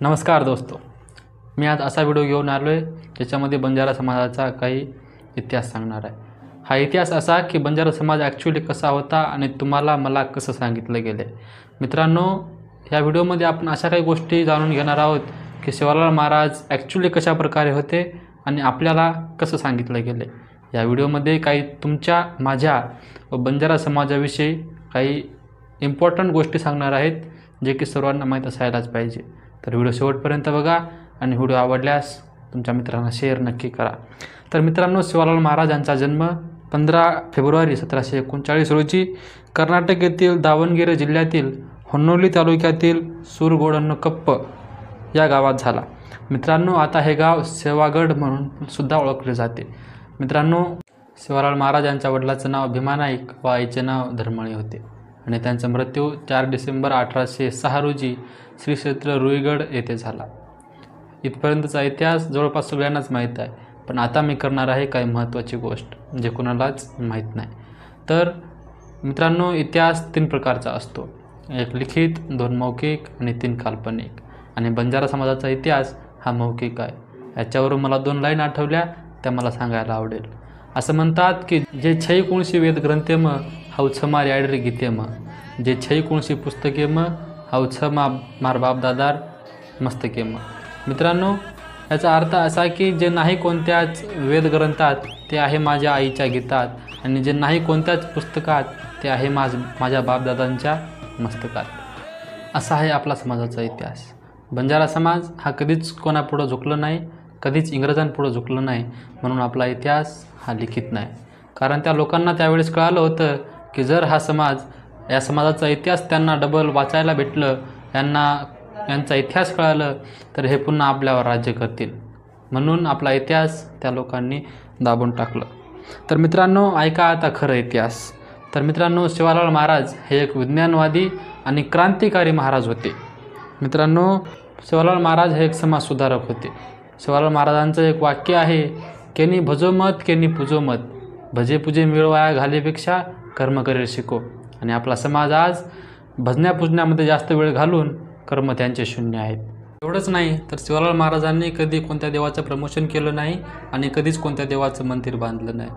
नमस्कार दोस्तों, मी आज असा व्हिडिओ घेऊन आलो आहे ज्याच्यामध्ये बंजारा समाजाचा काही इतिहास सांगणार आहे। हा इतिहास असा की बंजारा समाज ॲक्च्युअली कसा होता आणि तुम्हाला मला कसं सांगितलं गेलं आहे। मित्रांनो, या व्हिडिओमध्ये आपण अशा काही गोष्टी जाणून घेणार आहोत की सेवालाल महाराज ॲक्च्युअली कशा प्रकारे होते आणि आपल्याला कसं सांगितलं गेलं आहे। या व्हिडिओमध्ये काही तुमच्या, माझ्या व बंजारा समाजाविषयी काही इम्पॉर्टंट गोष्टी सांगणार आहेत जे की सर्वांना माहीत असायलाच पाहिजे। तर व्हिडिओ शेवटपर्यंत बघा आणि व्हिडिओ आवडल्यास तुमच्या मित्रांना शेअर नक्की करा। तर मित्रांनो, सेवालाल महाराज यांचा जन्म 15 फेब्रुवारी 1739 रोजी कर्नाटक येथील दावणगेरे जिल्ह्यातील होन्नोली तालुक्यातील सुरगोडनकप्प या गावात झाला। मित्रांनो, आता हे गाव सेवागड म्हणून सुद्धा ओळखले जाते। मित्रांनो, सेवालाल महाराज यांच्या वडिलाचं नाव भीमा नाईक व आईचे नाव धर्मळी होते आणि त्यांचा मृत्यू 4 डिसेंबर 1806 रोजी श्री क्षेत्र रुईगड येथे झाला। इथपर्यंतचा इतिहास जवळपास सगळ्यांनाच माहीत आहे, पण आता मी करणार आहे काही महत्त्वाची गोष्ट जे कोणालाच माहीत नाही। तर मित्रांनो, इतिहास 3 प्रकारचा असतो, 1 लिखित, 2 मौखिक आणि 3 काल्पनिक। आणि बंजारा समाजाचा इतिहास हा मौखिक आहे। याच्यावरून मला 2 लाईन आठवल्या, त्या मला सांगायला आवडेल। असं म्हणतात की जे छै कोणशी वेद ग्रंथेम हाउ छमा याडरी गीतेम, जे छै कोणशी पुस्तकेम हाउ छमा मार बापदादार मस्तकेम। मित्रांनो, याचा अर्थ असा की जे नाही कोणत्याच वेदग्रंथात ते आहे माझ्या आईच्या गीतात, आणि जे नाही कोणत्याच पुस्तकात ते आहे माझ्या बापदादांच्या मस्तकात। असा आहे आपला समाजाचा इतिहास। बंजारा समाज हा कधीच कोणापुढं झुकलं नाही, कधीच इंग्रजांपुढं झुकलं नाही, म्हणून आपला इतिहास हा लिखित नाही। कारण त्या लोकांना त्यावेळेस कळालं होतं की जर हा समाज, या समाजाचा इतिहास त्यांना डबल वाचायला भेटलं, यांचा इतिहास कळालं, तर हे पुन्हा आपल्यावर राज्य करतील, म्हणून आपला इतिहास त्या लोकांनी दाबून टाकलं। तर मित्रांनो, ऐका आता खरं इतिहास। तर मित्रांनो, सेवालाल महाराज हे एक विज्ञानवादी आणि क्रांतिकारी महाराज होते। मित्रांनो, सेवालाल महाराज हे एक समाजसुधारक होते। सेवालाल महाराजांचं एक वाक्य आहे, केनी भजो मत केनी पूजो मत, भजे पूजे मिळवाया घालेपेक्षा कर्म करेल शिको। आणि आपला समाज आज भजन्या पूजण्यामध्ये जास्त वेळ घालून कर्म त्यांचे शून्य आहेत। एवढंच नाही तर सेवालाल महाराजांनी कधी कोणत्या देवाचं प्रमोशन केलं नाही आणि कधीच कोणत्या देवाचं मंदिर बांधलं नाही।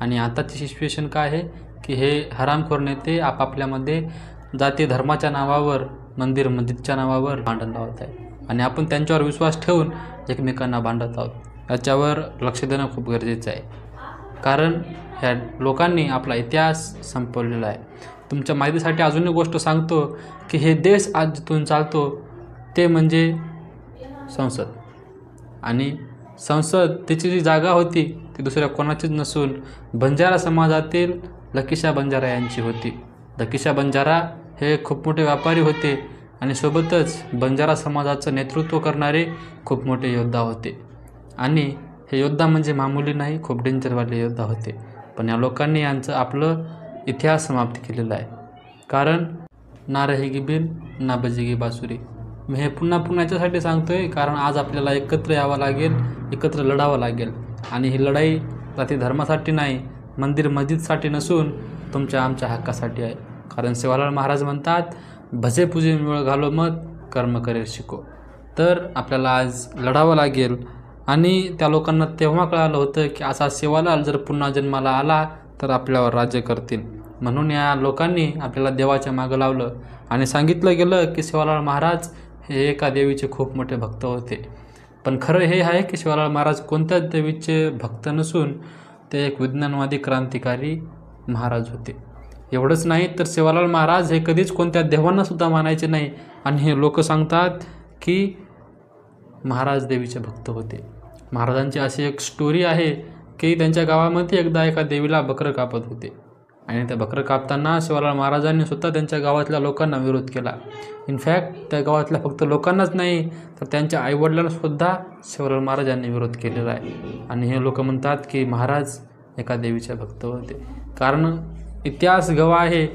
आणि आताची सिच्युएशन काय आहे की हे हरामखोर नेते आपापल्यामध्ये जाती धर्माच्या नावावर, मंदिर मस्जिदच्या नावावर भांडण लावत आहेत आणि आपण त्यांच्यावर विश्वास ठेवून एकमेकांना भांडत आहोत। याच्यावर लक्ष देणं खूप गरजेचं आहे, कारण ह्या लोकांनी आपला इतिहास संपवलेला आहे। तुमच्या माहितीसाठी अजून एक गोष्ट सांगतो की हे देश आज जिथून चालतो ते म्हणजे संसद, आणि संसद तिची जी जागा होती ती दुसऱ्या कोणाचीच नसून बंजारा समाजातील लकीशा बंजारा यांची होती। लकीशा बंजारा हे खूप मोठे व्यापारी होते आणि सोबतच बंजारा समाजाचं नेतृत्व करणारे खूप मोठे योद्धा होते। आणि हे योद्धा म्हणजे मामूली नाही, खूप डेंजरवाले योद्धा होते। पण या लोकांनी यांचं आपलं इतिहास समाप्त केलेला आहे, कारण ना रहेगी बिन ना बजेगी बासुरी। मी हे पुन्हा याच्यासाठी सांगतोय कारण आज आपल्याला एकत्र यावं लागेल, एकत्र लढावं लागेल। आणि ही लढाई जाती धर्मासाठी नाही, मंदिर मस्जिदसाठी नसून तुमच्या आमच्या हक्कासाठी आहे। कारण सेवालाल महाराज म्हणतात, भजे पूजे मिळ घालो मत, कर्म करेल शिको। तर आपल्याला आज लढावं लागेल। आणि त्या लोकांना तेव्हा कळालं होतं की असा सेवालाल जर पुन्हा जन्माला आला तर आपल्यावर राज्य करतील, म्हणून या लोकांनी आपल्याला देवाच्या मागं लावलं आणि सांगितलं गेलं की सेवालाल महाराज हे एका देवीचे खूप मोठे भक्त होते। पण खरं हे आहे की सेवालाल महाराज कोणत्याच देवीचे भक्त नसून ते एक विज्ञानवादी क्रांतिकारी महाराज होते। एवढंच नाही तर सेवालाल महाराज हे कधीच कोणत्या देवांनासुद्धा मानायचे नाही, आणि हे लोक सांगतात की महाराज देवीचे भक्त होते। महाराजांची अशी एक स्टोरी आहे की त्यांच्या गावामध्ये एकदा एका देवीला बकरं कापत होते, आणि त्या बकरं कापताना सेवालाल महाराजांनी सुद्धा त्यांच्या गावातल्या लोकांना विरोध केला। इनफॅक्ट त्या गावातल्या फक्त लोकांनाच नाही तर त्यांच्या आईवडिलांनासुद्धा सेवालाल महाराजांनी विरोध केलेला आहे। आणि हे लोक म्हणतात की महाराज एका देवीचे भक्त होते। कारण इतिहास गवाह आहे,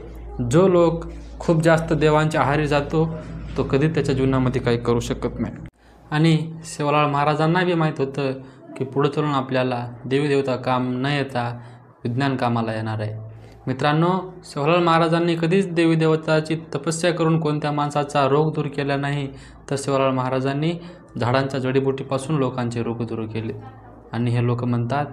जो लोक खूप जास्त देवांच्या आहारी जातो तो कधी त्याच्या जीवनामध्ये काही करू शकत नाही। आणि सेवालाल महाराजांना बी माहीत होतं की पुढे चलून आपल्याला देवी देवता काम न येता विज्ञान कामाला येणार आहे। मित्रांनो, सेवालाल महाराजांनी कधीच देवी देवताची तपस्या करून कोणत्या माणसाचा रोग दूर केला नाही, तर सेवालाल महाराजांनी झाडांच्या जडीबुटीपासून लोकांचे रोग दूर केले आणि हे लोक म्हणतात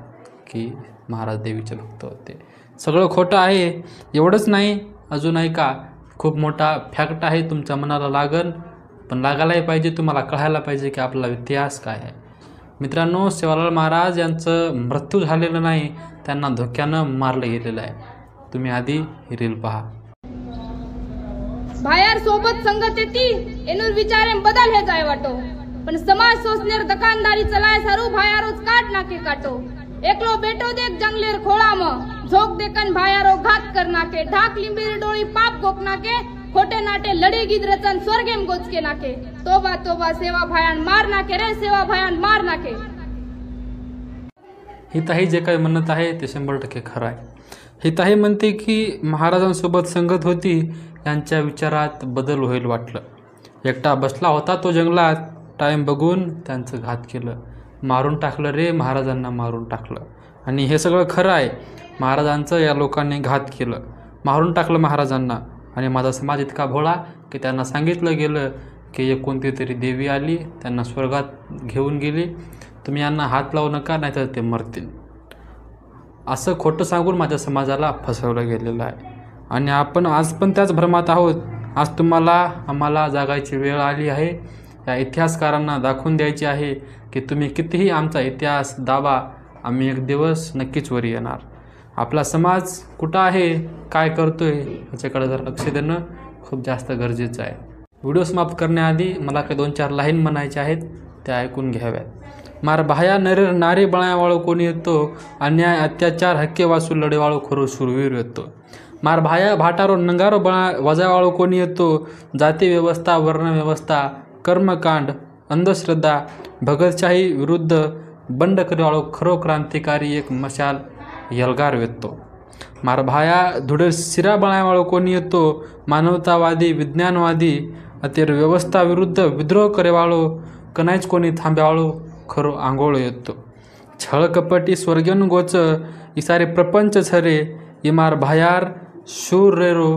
की महाराज देवीचे भक्त होते. सगळं खोटं आहे. एवढंच नाही, अजून ऐका, खूप मोठा फॅक्ट आहे, तुमच्या मनाला लागन, पण लागायलाही पाहिजे, तुम्हाला कळायला पाहिजे की आपला इतिहास काय आहे. मित्रांनो, सेवालाल महाराज यांचं मृत्यू झालेलं नाही, त्यांना धोक्यानं मारलं गेलेलं आहे. तुम्ही आधी ही रील पहा. भायार सोबत संगत येती एनुर विचारे बदल हे जाय वाटो, पण समाज सोचनेर दुकानदारी चलाय सारू भायारोच काट नाके काटो. एकलो बेटो देख जंगलेर खोळा म झोक देखन भायारो घात कर नाके. ढाक लिंबीर डोळी पाप गोक नाके, खोटे नाटे लढे गिद रचन स्वर्गेम गोचके नाके. तोबा तोबा सेवा भायान मार नाके रे, सेवा भायान मार नाके. हिताही जे काही म्हणत आहे ते 100% खरं आहे. हिताही म्हणते की महाराजांसोबत संगत होती, यांच्या विचारात बदल होईल वाटलं. एकटा बसला होता तो जंगलात, टाईम बघून त्यांचं घात केलं, मारून टाकलं रे, महाराजांना मारून टाकलं. आणि हे सगळं खरं आहे. महाराजांचं या लोकांनी घात केलं, मारून टाकलं महाराजांना. आणि माझा समाज इतका भोळा की त्यांना सांगितलं गेलं की एक कोणती तरी देवी आली, त्यांना स्वर्गात घेऊन गेली, तुम्ही यांना हात लावू नका नाहीतर ते मरतील. असं खोटं सांगून माझ्या समाजाला फसवलं गेलेलं आहे. आणि आपण आज पण त्याच भ्रमात आहोत. आज आम्हाला जागायची वेळ आली आहे. या इतिहासकारांना दाखवून द्यायची आहे की तुम्ही कितीही आमचा इतिहास दाबा, आम्ही एक दिवस नक्कीच वर येणार. आपला समाज कुठं आहे, काय करतोय, ह्याच्याकडे जर लक्ष देणं खूप जास्त गरजेचं आहे. व्हिडिओ समाप्त करण्याआधी मला काही 2-4 लाईन म्हणायच्या आहेत, त्या ऐकून घ्याव्यात. मार भाया नरे नारी बळावाळो कोणी येतो, अन्याय अत्याचार हक्के वाचू लढेवाळो खरो शूरवीर येतो. मार भाया भाटारो नंगारो वजावाळो कोणी येतो, जाती व्यवस्था, वर्णव्यवस्था, कर्मकांड, अंधश्रद्धा, भगतशाही विरुद्ध बंड करीवाळो खरो क्रांतिकारी एक मशाल यलगार येतो. मार भाया धुडे शिरा बळावाळो कोणी येतो, मानवतावादी विज्ञानवादी अतिर व्यवस्था विरुद्ध विद्रोह करेवाळो कनाईच कोणी थांब्यावाळो खरो आंघोळ येतो. छळ कपटी स्वर्गन गोच इसारे प्रपंच छरे, इमार भायार शूर रेरो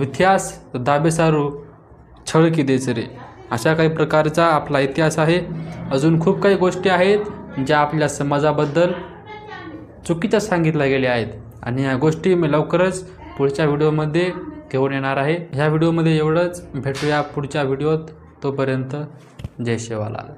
इतिहास दाबेसारू छळ की देच रे. अशा काही प्रकारचा आपला इतिहास आहे. अजून खूप काही गोष्टी आहेत ज्या आपल्या समाजाबद्दल चुकीच्या सांगितल्या गेल्या आहेत आणि या गोष्टी मी लवकरच पुढच्या व्हिडिओमध्ये घेऊन येणार आहे. ह्या व्हिडिओमध्ये एवढंच. भेटूया पुढच्या व्हिडिओत. तोपर्यंत जय सेवालाल.